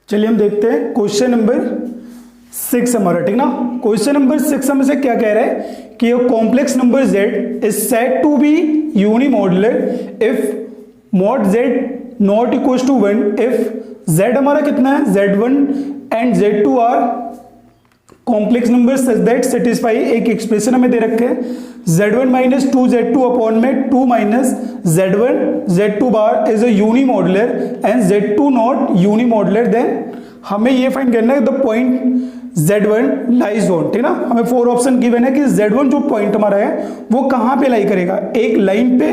चलिए हम देखते हैं क्वेश्चन नंबर 6 हमारा, ठीक ना। क्वेश्चन नंबर 6 में से क्या कह रहा है कि complex number z is said to be unimodular if mod z not equal to 1 if z हमारा कितना है z1 and z2 are complex number such that satisfy. एक एक्सप्रेशन हमें दे रखे हैं z1 माइनस 2z2 अपॉन में 2 minus z1 z2 bar is a unimodular and z2 not unimodular. Then हमें ये फाइंड करना है the point z1 lies on, ठीक ना। हमें 4 ऑप्शन गिवन है कि z1 जो पॉइंट हमारा है वो कहां पे लाई करेगा, एक लाइन पे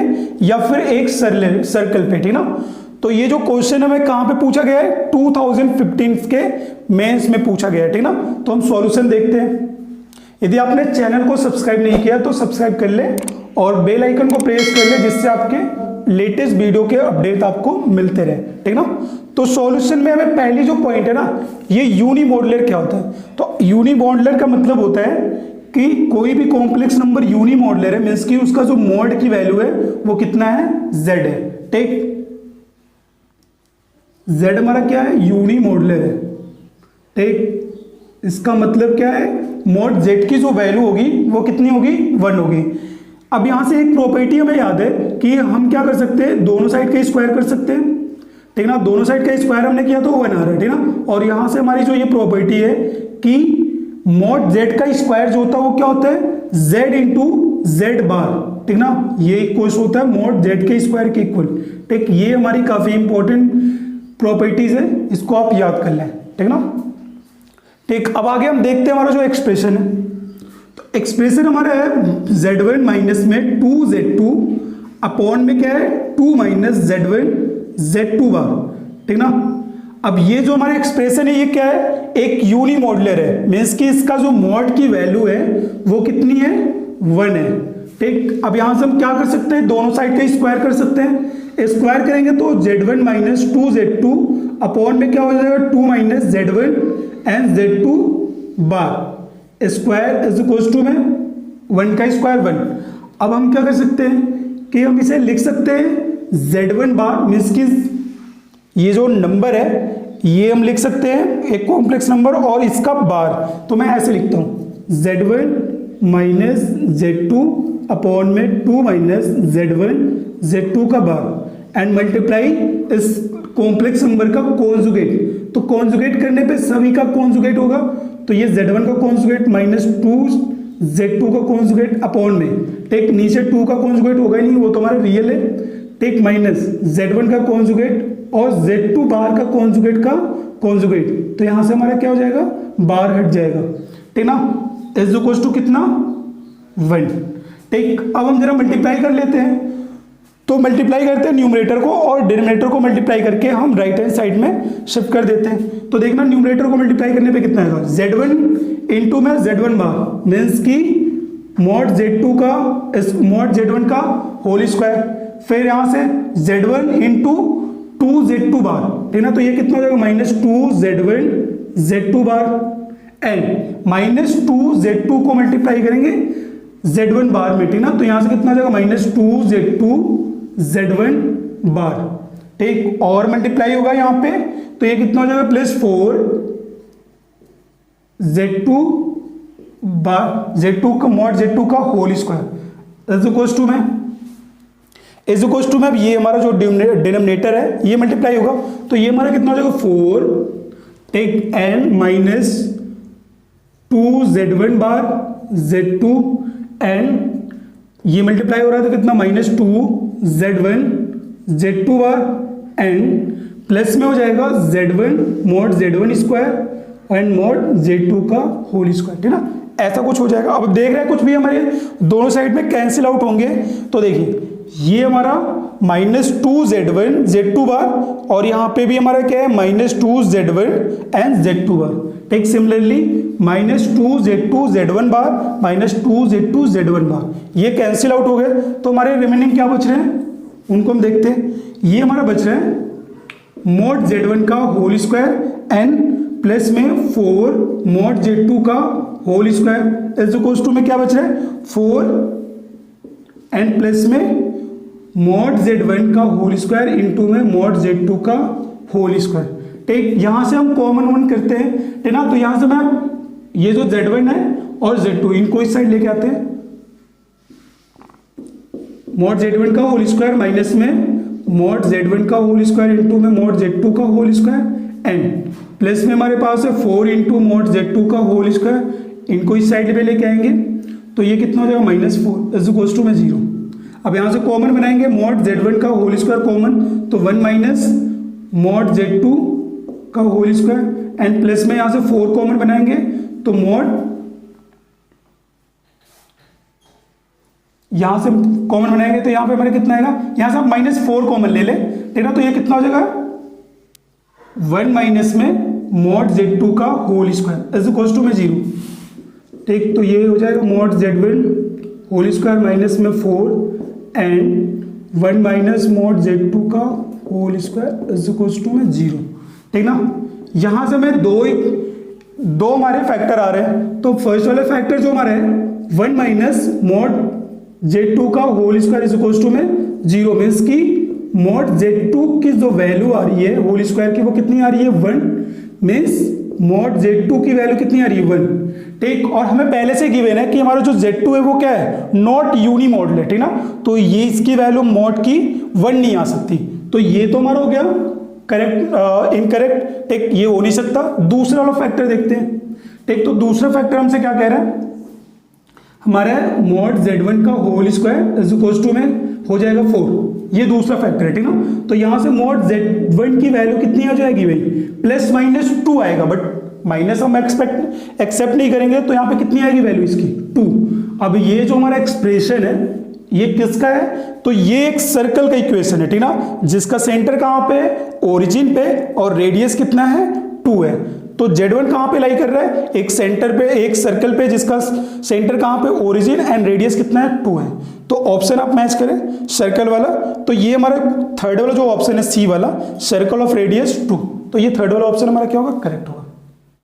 या फिर एक सर्कल पे, ठीक ना। तो ये जो क्वेश्चन हमें कहां पे पूछा गया है 2015 के मेंस में पूछा गया है, ठीक ना। तो हम सॉल्यूशन देखते हैं। यदि आपने चैनल को सब्सक्राइब नहीं किया तो सब्सक्राइब कर ले और बेल आइकन को प्रेस कर ले जिससे आपके लेटेस्ट वीडियो के अपडेट आपको मिलते रहे, ठीक ना। तो सॉल्यूशन में हमें पहली जो पॉइंट है ना, ये यूनिमॉड्यूलर क्या होता है। तो यूनिमॉड्यूलर का मतलब होता है कि कोई भी कॉम्प्लेक्स नंबर यूनिमॉड्यूलर है, मींस कि उसका जो मॉड की वैल्यू है वो कितना है z है, ठीक। z हमारा क्या है यूनिमॉड्यूलर है, ठीक। इसका मतलब क्या है मॉड z की जो वैल्यू होगी वो कितनी होगी 1 होगी। अब यहां से एक प्रॉपर्टी हमें याद है कि हम क्या कर सकते हैं, दोनों साइड का स्क्वायर कर सकते हैं, ठीक ना। दोनों साइड का स्क्वायर हमने किया तो 1 आ रहा है, ठीक ना। और यहां से हमारी जो ये प्रॉपर्टी है कि मॉड z का स्क्वायर जो होता है वो क्या होता है z इंटू जेड बार, ठीक ना। ये इक्वल होता है मॉड z के स्क्वायर के इक्वल, ठीक। ये हमारी काफी इंपॉर्टेंट प्रॉपर्टीज है, इसको आप याद कर लें, ठीक ना। ठीक, अब आगे हम देखते हैं हमारा जो एक्सप्रेशन है। तो एक्सप्रेशन हमारा है z1 माइनस में 2z2 अपॉन में क्या है 2 माइनस z1 z2 बार, ठीक ना। अब ये जो हमारा एक्सप्रेशन है ये क्या है, एक यूनिमॉड्यूलर है, मींस कि इसका जो मॉड की वैल्यू है वो कितनी है 1 है, ठीक। अब यहां से हम क्या कर सकते हैं, दोनों साइड का स्क्वायर कर सकते हैं। स्क्वायर करेंगे तो z1 माइनस 2z2 अपॉन में क्या हो जाएगा 2 minus z1 and z2 bar square is equal to में 1 का स्क्वायर 1। अब हम क्या कर सकते हैं कि हम इसे लिख सकते हैं z1 बार, मींस कि ये जो नंबर है ये हम लिख सकते हैं एक कॉम्प्लेक्स नंबर और इसका बार। तो मैं ऐसे लिखता हूं z1 माइनस z2 अपॉन में 2 माइनस z1 z2 का बार एंड मल्टीप्लाई इस कॉम्प्लेक्स नंबर का कॉन्जुगेट। तो कॉन्जुगेट करने पे सभी का कॉन्जुगेट होगा, तो ये z1 का कॉन्जुगेट माइनस 2 z2 का कॉन्जुगेट अपॉन में, टेक नीचे 2 का कॉन्जुगेट होगा ही नहीं, वो तो हमारा रियल है, टेक माइनस z1 का कॉन्जुगेट और z2 बार का कॉन्जुगेट का कॉन्जुगेट। तो यहां से हमारा क्या हो जाएगा बार हट जाएगा, ठीक ना। इज इक्वल टू कितना 1, ठीक। अब हम जरा मल्टीप्लाई कर लेते हैं। तो मल्टीप्लाई करते हैं न्यूमरेटर को और डिनोमिनेटर को मल्टीप्लाई करके हम राइट हैंड साइड में शिफ्ट कर देते हैं। तो देखना न्यूमरेटर को मल्टीप्लाई करने पे कितना आएगा z1 इंटू में z1 बार, मीन्स की मॉड z2 का मॉड z1 का होल स्क्वायर, फिर यहां से z1 इंटू 2z2 बार, ठीक ना। तो ये कितना हो जाएगा minus 2z1 z2 bar and minus 2z2 को मल्टीप्लाई करेंगे z1 बार में, ठीक ना। तो यहां से कितना आ जाएगा माइनस 2z2 z1 बार, ठीक। और मल्टीप्लाई होगा यहां पे तो ये कितना हो जाएगा प्लस 4 z2 बार, z2 का मॉड z2 का whole square is equal to में अब ये हमारा जो डिनोमिनेटर है ये मल्टीप्लाई होगा, तो ये हमारा कितना हो जाएगा 4 take n minus 2z1 bar z2 and ये मल्टीप्लाई हो रहा है तो कितना minus 2z1 z2 bar and plus में हो जाएगा z1 mod z1 square and mod z2 का होल स्क्वायर, ठीक ना। ऐसा कुछ हो जाएगा। अब देख रहे हैं कुछ भी हमारे दोनों साइड में कैंसिल आउट होंगे, तो देखिए ये हमारा माइनस 2z1 z2 बार और यहां पे भी हमारा क्या है माइनस 2z1 एंड z2 बार, ठीक। सिमिलरली माइनस 2z2 z1 बार माइनस 2z2 z1 बार ये कैंसिल आउट हो गए, तो हमारे रिमेनिंग क्या बच रहे हैं उनको हम देखते हैं। ये हमारा बच रहा है मॉड z1 का होल स्क्वायर एंड प्लस में 4 मॉड z2 का whole square is equal to में क्या बच रहा है 4 एंड प्लस में मॉड z1 का होल स्क्वायर इंटू में मॉड z2 का होल स्क्वायर, ठीक, यहां से हम कॉमन वन करते हैं, ठीक ना। तो यहां से मैं ये जो z1 है और z2 इनको इस साइड लेके आते हैं, मॉड z1 का होल स्क्वायर माइनस में मॉड z1 का होल स्क्वायर इंटू में मॉड z2 का होल स्क्वायर एंड प्लस में हमारे पास है 4 इंटू मॉड z2 का होल स्क्वायर, इनको इस साइड पे लेके आएंगे तो ये कितना हो जाएगा -4 इज इक्वल टू में 0। अब यहां से कॉमन बनाएंगे मॉड z1 का होल स्क्वायर कॉमन, तो 1 माइनस मॉड z2 का होल स्क्वायर एंड प्लस में यहां से 4 कॉमन बनाएंगे तो मॉड, यहां से कॉमन बनाएंगे तो यहां पे हमारे कितना आएगा, यहां से आप -4 कॉमन ले ले, ठीक ना। तो ये कितना हो जाएगा 1 माइनस में मॉड z2 का whole square is equal to में 0, ठीक। तो ये हो जाएगा mod z1 whole square minus में 4 एंड 1 माइनस मॉड z2 का whole square is equal to में 0, ठीक ना। यहां से मैं दो हमारे फैक्टर आ रहे हैं, तो फर्स्ट वाले फैक्टर जो हमारे हैं 1 माइनस मॉड z2 का whole square is equal to में 0 मीन्स की मॉड z2 की जो वैल्यू आ रही है होल स्क्वायर की वो कितनी आ रही है 1, मीन्स मॉड z2 की वैल्यू कितनी आ रही है 1, ठीक। और हमें पहले से गिवन है कि हमारा जो z2 है वो क्या है नॉट यूनी मॉडल है, ठीक ना। तो ये इसकी वैल्यू मॉड की 1 नहीं आ सकती, तो ये तो हमारा हो गया करेक्ट इनकरेक्ट, ठीक, ये हो नहीं सकता। दूसरा वाला फैक्टर देखते हैं, ठीक। तो दूसरा फैक्टर हमसे क्या कह रहा है, हमारा मॉड z1 का whole square is equal to में हो जाएगा 4, ये दूसरा फैक्टर है, ठीक ना। तो यहां से मॉड z1 की वैल्यू कितनी आ जाएगी भाई +-2 आएगा, बट माइनस हम एक्सेप्ट नहीं करेंगे तो यहां पे कितनी आएगी वैल्यू इसकी 2। अब ये जो हमारा एक्सप्रेशन है ये किसका है, तो ये एक सर्कल का इक्वेशन है, ठीक ना, जिसका सेंटर कहां पे ओरिजिन पे और रेडियस कितना है 2 है। तो z1 कहां पे लाई कर रहा है, एक सेंटर पे, एक सर्कल पे जिसका सेंटर कहां पे ओरिजिन एंड रेडियस कितना है 2 है। तो ऑप्शन आप मैच करें सर्कल वाला, तो ये हमारा थर्ड वाला जो ऑप्शन है सी वाला सर्कल ऑफ रेडियस 2, तो ये थर्ड वाला ऑप्शन हमारा क्या होगा करेक्ट होगा।